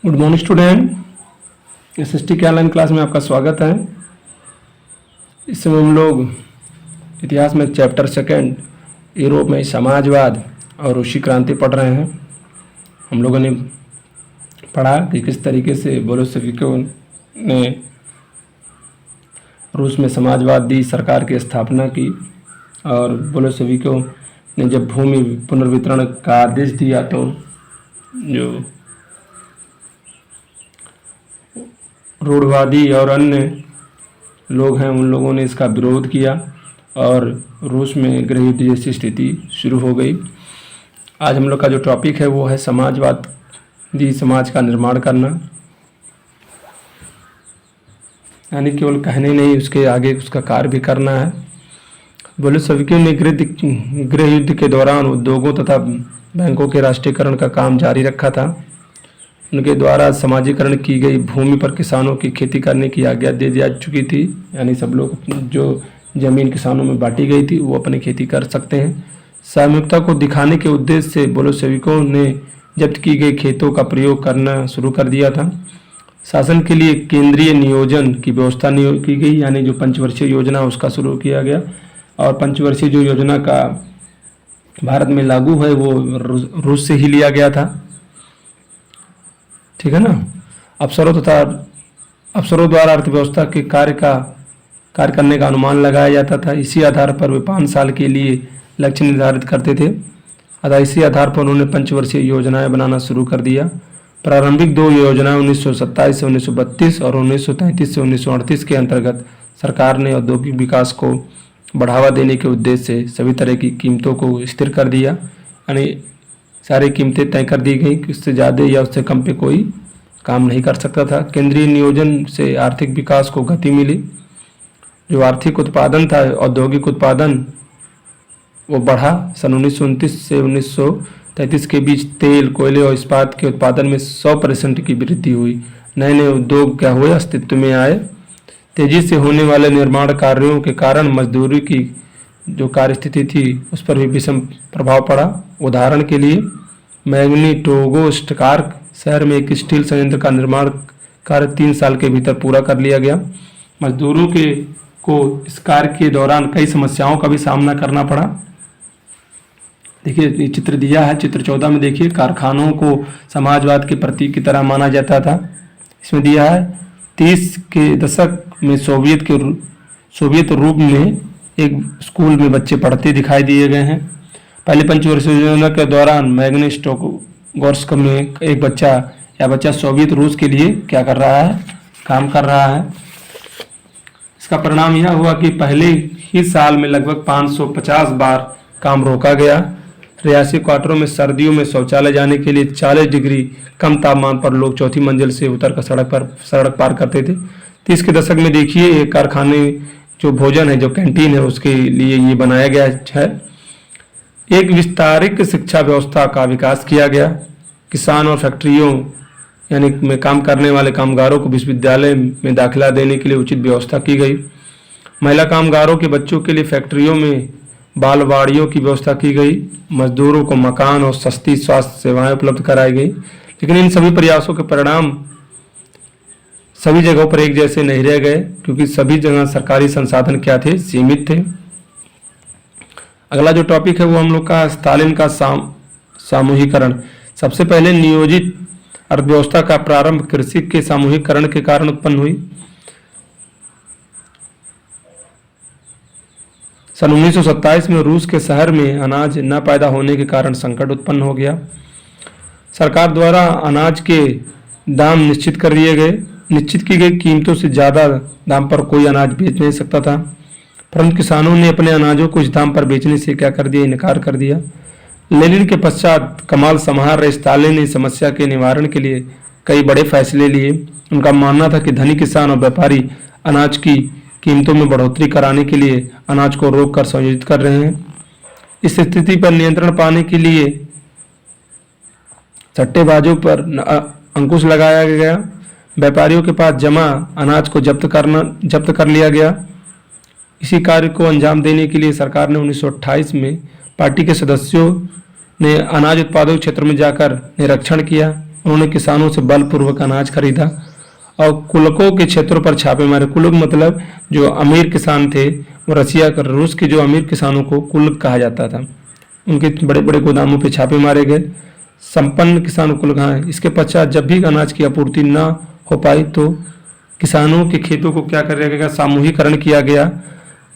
Good morning student. SST के online class में आपका स्वागत है। इस समय हम लोग इतिहास में चैप्टर सेकंड यूरोप में समाजवाद और रूसी क्रांति पढ़ रहे हैं। हम लोगों ने पढ़ा कि किस तरीके से बोल्शेविकों ने रूस में समाजवादी सरकार की स्थापना की और बोल्शेविकों ने जब भूमि पुनर्वितरण का आदेश दिया तो जो रूढ़वादी और अन्य लोग हैं उन लोगों ने इसका विरोध किया और रूस में गृह युद्ध जैसी स्थिति शुरू हो गई। आज हम लोग का जो टॉपिक है वो है समाजवादी समाज का निर्माण करना, यानी केवल कहने नहीं उसके आगे उसका कार्य भी करना है। बोल्शेविकों ने गृह युद्ध के दौरान उद्योगों तथा बैंकों के राष्ट्रीयकरण का काम जारी रखा था। उनके द्वारा समाजीकरण की गई भूमि पर किसानों की खेती करने की आज्ञा दे दी जा चुकी थी, यानी सब लोग जो जमीन किसानों में बांटी गई थी वो अपनी खेती कर सकते हैं। सामूहिकता को दिखाने के उद्देश्य से बोल्शेविकों ने जब्त की गई खेतों का प्रयोग करना शुरू कर दिया था। शासन के लिए केंद्रीय नियोजन की व्यवस्था की गई, यानी जो पंचवर्षीय योजना उसका शुरू किया गया और पंचवर्षीय जो योजना का भारत में लागू है वो रूस से ही लिया गया था, ठीक है ना। अफसरों द्वारा अर्थव्यवस्था के कार्य करने का अनुमान लगाया जाता था। इसी आधार पर वे 5 साल के लिए लक्ष्य निर्धारित करते थे। अतः इसी आधार पर उन्होंने पंचवर्षीय योजनाएं बनाना शुरू कर दिया। प्रारंभिक 2 योजनाएं 1927 से 1932 और 1933 से 1938 के अंतर्गत सरकार ने औद्योगिक विकास को बढ़ावा देने के उद्देश्य से सभी तरह की कीमतों को स्थिर कर दिया, यानी सारी कीमतें तय कर दी गई कि उससे ज़्यादा या उससे कम पे कोई काम नहीं कर सकता था। केंद्रीय नियोजन से आर्थिक विकास को गति मिली। जो आर्थिक उत्पादन था, औद्योगिक उत्पादन, वो बढ़ा। सन 1929 से 1933 के बीच तेल, कोयले और इस्पात के उत्पादन में 100% की वृद्धि हुई। नए नए उद्योग क्या हुए, अस्तित्व में आए। तेजी से होने वाले निर्माण कार्यों के कारण मजदूरी की जो कार्य स्थिति थी उस पर भी विषम प्रभाव पड़ा। उदाहरण के लिए मैग्निटोगोस्टकार्क शहर में एक स्टील संयंत्र का निर्माण कार्य 3 साल के भीतर पूरा कर लिया गया। मजदूरों को इस कार्य के दौरान कई समस्याओं का भी सामना करना पड़ा। देखिए ये चित्र दिया है, चित्र 14 में देखिए कारखानों को समाजवाद के प्रतीक की तरह माना जाता था। इसमें दिया है 30 के दशक में सोवियत रूप में एक स्कूल में बच्चे पढ़ते दिखाई दिए गए हैं। पहले पंचवर्षीय योजना के दौरान मैग्निटोगोर्स्क में एक बच्चा सोवियत रूस के लिए क्या कर रहा है, काम कर रहा है। इसका परिणाम यह हुआ कि पहले ही साल में लगभग 550 बार काम रोका गया। रिहायशी क्वार्टरों में सर्दियों में शौचालय जाने के लिए 40 डिग्री कम तापमान पर लोग चौथी मंजिल से उतरकर सड़क पार करते थे। 30 के दशक में देखिए एक कारखाने जो भोजन है, जो कैंटीन है, उसके लिए ये बनाया गया है। एक विस्तारित शिक्षा व्यवस्था का विकास किया गया। किसान और फैक्ट्रियों यानी में काम करने वाले कामगारों को विश्वविद्यालय में दाखिला देने के लिए उचित व्यवस्था की गई। महिला कामगारों के बच्चों के लिए फैक्ट्रियों में बालवाड़ियों की व्यवस्था की गई। मजदूरों को मकान और सस्ती स्वास्थ्य सेवाएं उपलब्ध कराई गई। लेकिन इन सभी प्रयासों के परिणाम सभी जगहों पर एक जैसे नहीं रह गए, क्योंकि सभी जगह सरकारी संसाधन क्या थे, सीमित थे। अगला जो टॉपिक है वो हम लोग का स्टालिन का सामूहिकरण। सबसे पहले नियोजित अर्थव्यवस्था का प्रारंभ कृषि के सामूहिकरण के कारण उत्पन्न हुई। सन 1927 में रूस के शहर में अनाज न पैदा होने के कारण संकट उत्पन्न हो गया। सरकार द्वारा अनाज के दाम निश्चित कर दिए गए। निश्चित की गई कीमतों से ज़्यादा दाम पर कोई अनाज बेच नहीं सकता था, परंतु किसानों ने अपने अनाजों को इस दाम पर बेचने से क्या कर दिया, इनकार कर दिया। लेनिन के पश्चात कमाल संहार रहे स्टालिन ने समस्या के निवारण के लिए कई बड़े फैसले लिए। उनका मानना था कि धनी किसान और व्यापारी अनाज की कीमतों में बढ़ोतरी कराने के लिए अनाज को रोककर संयोजित कर रहे हैं। इस स्थिति पर नियंत्रण पाने के लिए सट्टेबाजों पर अंकुश लगाया गया। व्यापारियों के पास जमा अनाज को जब्त कर लिया गया। इसी कार्य को अंजाम देने के लिए सरकार ने 1928 में पार्टी के सदस्यों ने अनाज उत्पादक क्षेत्र में जाकर निरीक्षण किया। उन्होंने किसानों से बलपूर्वक अनाज खरीदा और कुलकों के क्षेत्रों पर छापे मारे। कुलक मतलब जो अमीर किसान थे, वो रसिया कर रूस के जो अमीर किसानों को कुलक कहा जाता था, उनके बड़े बड़े गोदामों पे छापे मारे गए। संपन्न किसान कुलक, हाँ। इसके पश्चात जब भी अनाज की आपूर्ति न हो पाई तो किसानों के खेतों को क्या कर गया, सामूहिकरण किया गया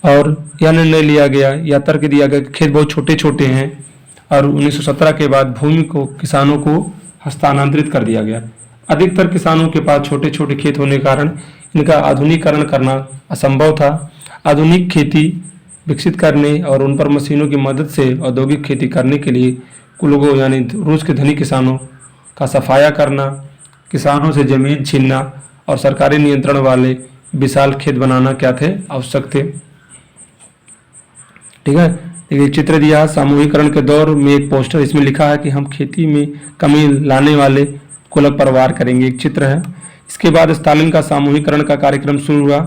और यह निर्णय लिया गया या तर्क दिया गया कि खेत बहुत छोटे छोटे हैं और 1917 के बाद भूमि को किसानों को हस्तांतरित कर दिया गया। अधिकतर किसानों के पास छोटे छोटे खेत होने के कारण इनका आधुनिकीकरण करना असंभव था। आधुनिक खेती विकसित करने और उन पर मशीनों की मदद से औद्योगिक खेती करने के लिए कुलगो यानी रूस के धनी किसानों का सफाया करना, किसानों से जमीन छीनना और सरकारी नियंत्रण वाले विशाल खेत बनाना क्या थे, आवश्यक थे। ठीक है, देखिए चित्र दिया सामूहिकरण के दौर में एक पोस्टर, इसमें लिखा है कि हम खेती में कमी लाने वाले कुलक पर वार करेंगे, एक चित्र है। इसके बाद स्टालिन का सामूहिकरण का कार्यक्रम शुरू हुआ।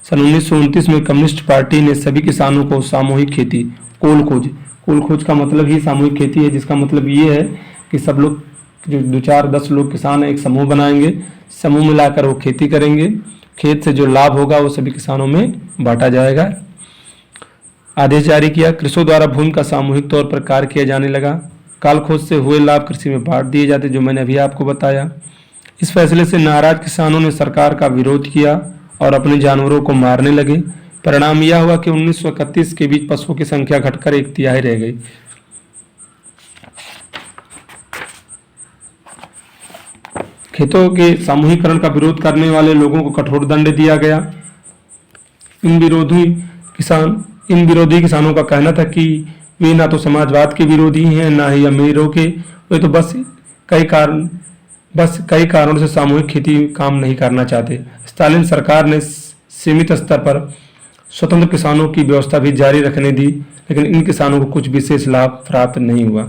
सन 1929 में कम्युनिस्ट पार्टी ने सभी किसानों को सामूहिक खेती कुल खोज का मतलब ही सामूहिक खेती है, जिसका मतलब ये है कि सब लोग जो 2-4-10 लोग किसान हैं एक समूह बनाएंगे, समूह मिलाकर वो खेती करेंगे, खेत से जो लाभ होगा वो सभी किसानों में बांटा जाएगा। आदेश जारी किया, कृषकों द्वारा भूमि का सामूहिक तौर पर कार्य किया जाने लगा। काल खोज से हुए लाभ कृषि में बांट दिए जाते, जो मैंने अभी आपको बताया। इस फैसले से नाराज किसानों ने सरकार का विरोध किया और अपने जानवरों को मारने लगे। परिणाम यह हुआ कि 1931 के बीच पशुओं की संख्या घटकर 1/3 रह गई। खेतों के सामूहिकरण का विरोध करने वाले लोगों को कठोर दंड दिया गया। इन विरोधी किसानों का कहना था कि वे ना तो समाजवाद के विरोधी हैं, ना ही अमीरों के, वे तो बस कई कारणों से सामूहिक खेती काम नहीं करना चाहते। स्टालिन सरकार ने सीमित स्तर पर स्वतंत्र किसानों की व्यवस्था भी जारी रखने दी, लेकिन इन किसानों को कुछ विशेष लाभ प्राप्त नहीं हुआ।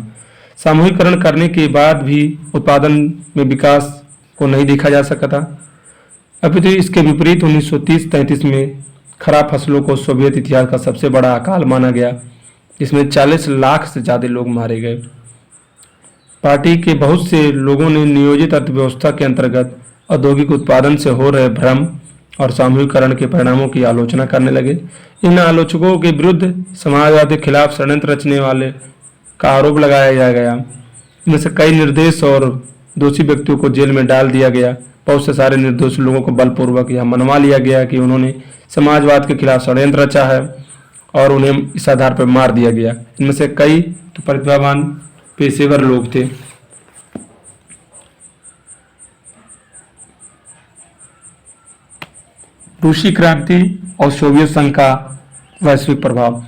सामूहिकरण करने के बाद भी उत्पादन में विकास को नहीं देखा जा सका था। अभी तो इसके विपरीत 1930-33 में खराब फसलों को सोवियत इतिहास का सबसे बड़ा अकाल माना गया, जिसमें 40 लाख से ज़्यादा लोग मारे गए। पार्टी के बहुत से लोगों ने नियोजित अर्थव्यवस्था के अंतर्गत औद्योगिक उत्पादन से हो रहे भ्रम और सामूहिकरण के परिणामों की आलोचना करने लगे। इन आलोचकों के विरुद्ध समाजवाद के खिलाफ षड्यंत्र रचने वाले का आरोप लगाया गया। इनमें से कई निर्दोष और दोषी व्यक्तियों को जेल में डाल दिया गया। बहुत से सारे निर्दोष लोगों को बलपूर्वक यह मनवा लिया गया कि उन्होंने समाजवाद के खिलाफ षड्यंत्र रचा है और उन्हें इस आधार पर मार दिया गया। इनमें से कई तो प्रतिभावान पेशेवर लोग थे। रूसी क्रांति और सोवियत संघ का वैश्विक प्रभाव।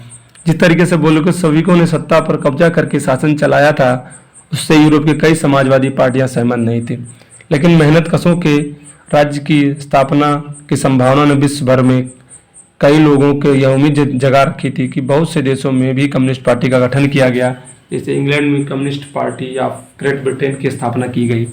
जिस तरीके से बोल्शेविकों ने सत्ता पर कब्जा करके शासन चलाया था, उससे यूरोप के कई समाजवादी पार्टियां सहमत नहीं थी, लेकिन मेहनतकशों के राज्य की स्थापना की संभावना ने विश्व भर में कई लोगों के यह उम्मीद जगा रखी थी कि बहुत से देशों में भी कम्युनिस्ट पार्टी का गठन किया गया। जैसे इंग्लैंड में कम्युनिस्ट पार्टी या ग्रेट ब्रिटेन की स्थापना की गई।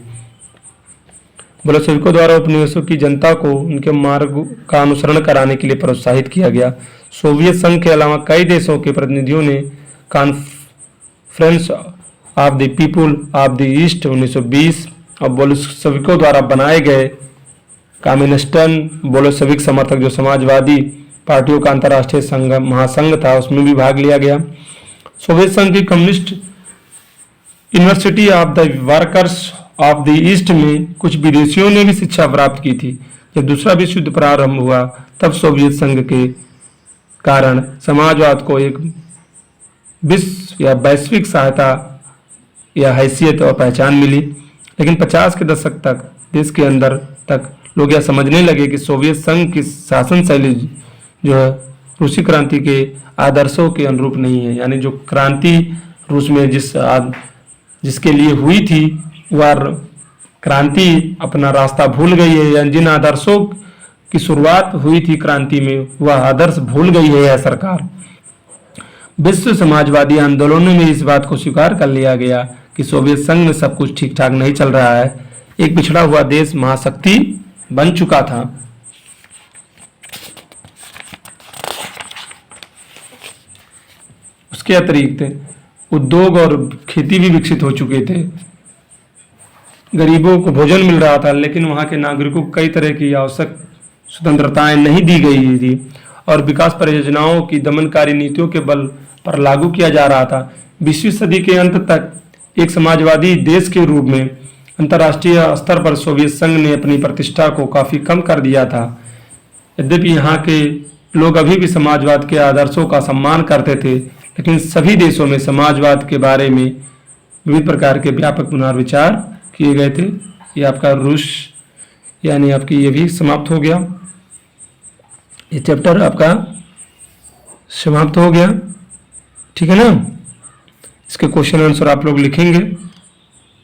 बोल्शेविकों द्वारा उपनिवेशों की जनता को उनके मार्ग का अनुसरण कराने के लिए प्रोत्साहित किया गया। सोवियत संघ के अलावा कई देशों के प्रतिनिधियों ने conference of the people of the east 1920 और बोल्शेविकों द्वारा बनाए गए कम्युनिस्टन बोल्शेविक समर्थक जो समाजवादी पार्टियों का अंतर्राष्ट्रीय संघ महासंघ था, उसमें भी भाग लिया गया। सोवियत संघ की communist university of the workers of the east में कुछ विदेशियों ने भी शिक्षा प्राप्त की थी। जब दूसरा विश्व युद्ध प्रारंभ हुआ तब सोवियत संघ के कारण समाजवाद को एक विश्व या वैश्विक सहायता या हैसियत और पहचान मिली। लेकिन 50 के दशक तक देश के अंदर तक लोग यह समझने लगे कि सोवियत संघ की शासन शैली जो है रूसी क्रांति के आदर्शों के अनुरूप नहीं है। यानी जो क्रांति रूस में जिसके लिए हुई थी वह क्रांति अपना रास्ता भूल गई है, या जिन आदर्शों की शुरुआत हुई थी क्रांति में वह आदर्श भूल गई है यह सरकार। विश्व समाजवादी आंदोलनों में इस बात को स्वीकार कर लिया गया कि सोवियत संघ में सब कुछ ठीक ठाक नहीं चल रहा है, एक पिछड़ा हुआ देश महाशक्ति बन चुका था। उसके अतिरिक्त उद्योग और खेती भी विकसित हो चुके थे। गरीबों को भोजन मिल रहा था, लेकिन वहाँ के नागरिकों को कई तरह की आवश्यक स्वतंत्रताएं नहीं दी गई थी और विकास परियोजनाओं की दमनकारी नीतियों के बल पर लागू किया जा रहा था। 20वीं सदी के अंत तक एक समाजवादी देश के रूप में अंतर्राष्ट्रीय स्तर पर सोवियत संघ ने अपनी प्रतिष्ठा को काफी कम कर दिया था। यद्यपि यहाँ के लोग अभी भी समाजवाद के आदर्शों का सम्मान करते थे, लेकिन सभी देशों में समाजवाद के बारे में विविध प्रकार के व्यापक पुनर्विचार किए गए थे। ये आपका रूस यानी आपकी ये भी समाप्त हो गया, ये चैप्टर आपका समाप्त हो गया। ठीक है ना, इसके क्वेश्चन आंसर आप लोग लिखेंगे।